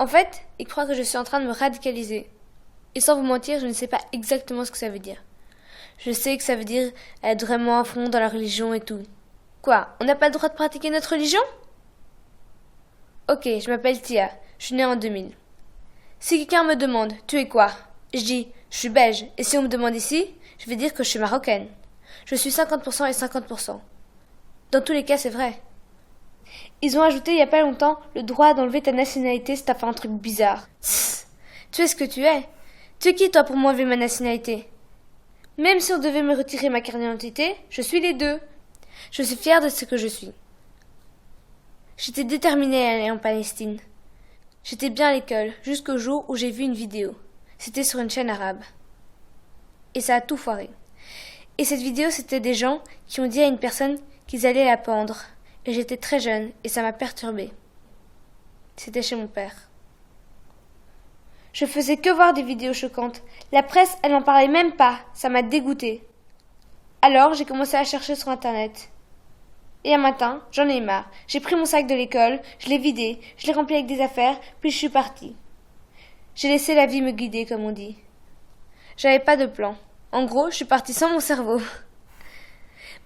En fait, ils croient que je suis en train de me radicaliser. Et sans vous mentir, je ne sais pas exactement ce que ça veut dire. Je sais que ça veut dire être vraiment à fond dans la religion et tout. Quoi, on n'a pas le droit de pratiquer notre religion? Ok, je m'appelle Tia, je suis née en 2000. Si quelqu'un me demande « Tu es quoi ?» Je dis « Je suis belge » et si on me demande ici, je vais dire que je suis marocaine. Je suis 50% et 50%. Dans tous les cas, c'est vrai. Ils ont ajouté il y a pas longtemps le droit d'enlever ta nationalité si t'as fait un truc bizarre. Tss, tu es ce que tu es. Tu es qui toi pour m'enlever ma nationalité? Même si on devait me retirer ma carte d'identité, je suis les deux. Je suis fière de ce que je suis. J'étais déterminée à aller en Palestine. J'étais bien à l'école, jusqu'au jour où j'ai vu une vidéo. C'était sur une chaîne arabe. Et ça a tout foiré. Et cette vidéo, c'était des gens qui ont dit à une personne qu'ils allaient la pendre. Et j'étais très jeune, et ça m'a perturbée. C'était chez mon père. Je faisais que voir des vidéos choquantes. La presse, elle n'en parlait même pas. Ça m'a dégoûtée. Alors, j'ai commencé à chercher sur Internet. Et un matin, j'en ai marre. J'ai pris mon sac de l'école, je l'ai vidé, je l'ai rempli avec des affaires, puis je suis partie. J'ai laissé la vie me guider, comme on dit. J'avais pas de plan. En gros, je suis partie sans mon cerveau.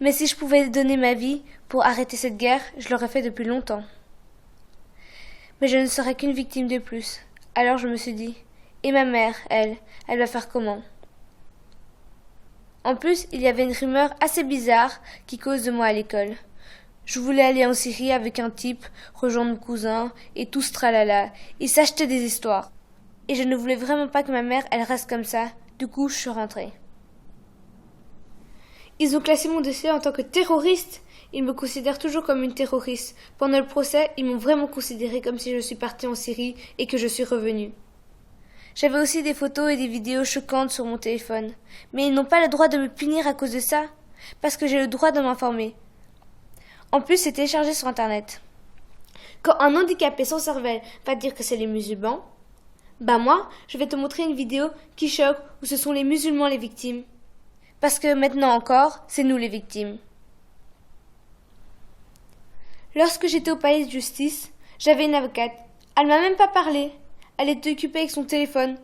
Mais si je pouvais donner ma vie pour arrêter cette guerre, je l'aurais fait depuis longtemps. Mais je ne serais qu'une victime de plus. Alors je me suis dit, et ma mère, elle va faire comment? En plus, il y avait une rumeur assez bizarre qui cause de moi à l'école. Je voulais aller en Syrie avec un type, rejoindre mon cousin, et tout ce tralala. Il s'achetait des histoires. Et je ne voulais vraiment pas que ma mère, elle reste comme ça. Du coup, je suis rentrée. Ils ont classé mon dossier en tant que terroriste. Ils me considèrent toujours comme une terroriste. Pendant le procès, ils m'ont vraiment considéré comme si je suis partie en Syrie et que je suis revenue. J'avais aussi des photos et des vidéos choquantes sur mon téléphone. Mais ils n'ont pas le droit de me punir à cause de ça. Parce que j'ai le droit de m'informer. En plus, c'est téléchargé sur Internet. Quand un handicapé sans cervelle va dire que c'est les musulmans, bah moi, je vais te montrer une vidéo qui choque où ce sont les musulmans les victimes. Parce que maintenant encore, c'est nous les victimes. Lorsque j'étais au palais de justice, j'avais une avocate. Elle m'a même pas parlé. Elle était occupée avec son téléphone.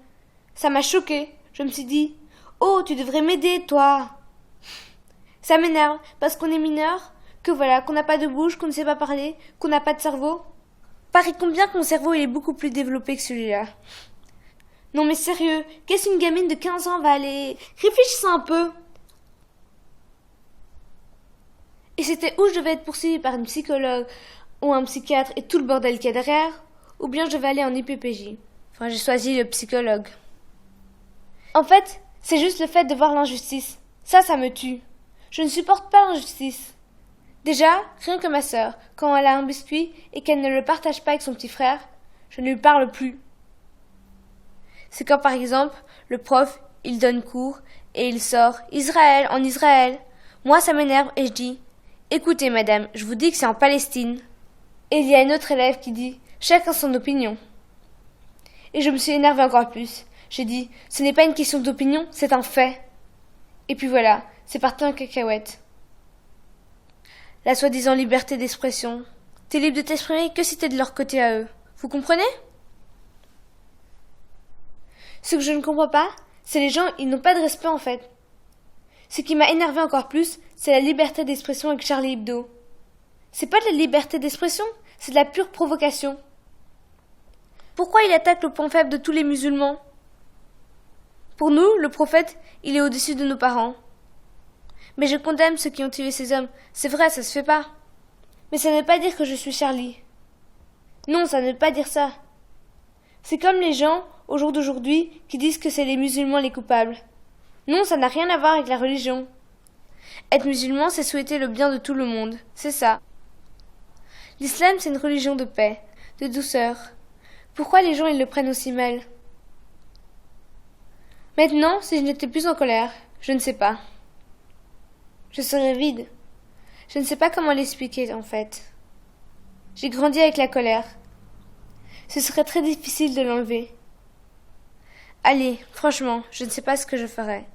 Ça m'a choquée. Je me suis dit, oh, tu devrais m'aider, toi. Ça m'énerve, parce qu'on est mineur, que voilà, qu'on n'a pas de bouche, qu'on ne sait pas parler, qu'on n'a pas de cerveau. Parie combien que mon cerveau il est beaucoup plus développé que celui-là. Non mais sérieux, qu'est-ce qu'une gamine de 15 ans va aller... Réfléchissez un peu. Et c'était où je devais être poursuivie par une psychologue ou un psychiatre et tout le bordel qu'il y a derrière, ou bien je devais aller en IPPJ. Enfin, j'ai choisi le psychologue. En fait, c'est juste le fait de voir l'injustice. Ça me tue. Je ne supporte pas l'injustice. Déjà, rien que ma sœur, quand elle a un biscuit et qu'elle ne le partage pas avec son petit frère, je ne lui parle plus. C'est quand par exemple, le prof, il donne cours et il sort « Israël, en Israël ». Moi, ça m'énerve et je dis « Écoutez madame, je vous dis que c'est en Palestine ». Et il y a une autre élève qui dit « Chacun son opinion ». Et je me suis énervée encore plus. J'ai dit « Ce n'est pas une question d'opinion, c'est un fait ». Et puis voilà, c'est parti en cacahuète. La soi-disant liberté d'expression. T'es libre de t'exprimer que si t'es de leur côté à eux. Vous comprenez? Ce que je ne comprends pas, c'est les gens, ils n'ont pas de respect en fait. Ce qui m'a énervé encore plus, c'est la liberté d'expression avec Charlie Hebdo. C'est pas de la liberté d'expression, c'est de la pure provocation. Pourquoi il attaque le point faible de tous les musulmans? Pour nous, le prophète, il est au-dessus de nos parents. Mais je condamne ceux qui ont tué ces hommes. C'est vrai, ça se fait pas. Mais ça ne veut pas dire que je suis Charlie. Non, ça ne veut pas dire ça. C'est comme les gens, au jour d'aujourd'hui, qui disent que c'est les musulmans les coupables. Non, ça n'a rien à voir avec la religion. Être musulman, c'est souhaiter le bien de tout le monde. C'est ça. L'islam, c'est une religion de paix, de douceur. Pourquoi les gens, ils le prennent aussi mal? Maintenant, si je n'étais plus en colère, je ne sais pas. Je serais vide. Je ne sais pas comment l'expliquer, en fait. J'ai grandi avec la colère. Ce serait très difficile de l'enlever. Allez, franchement, je ne sais pas ce que je ferais.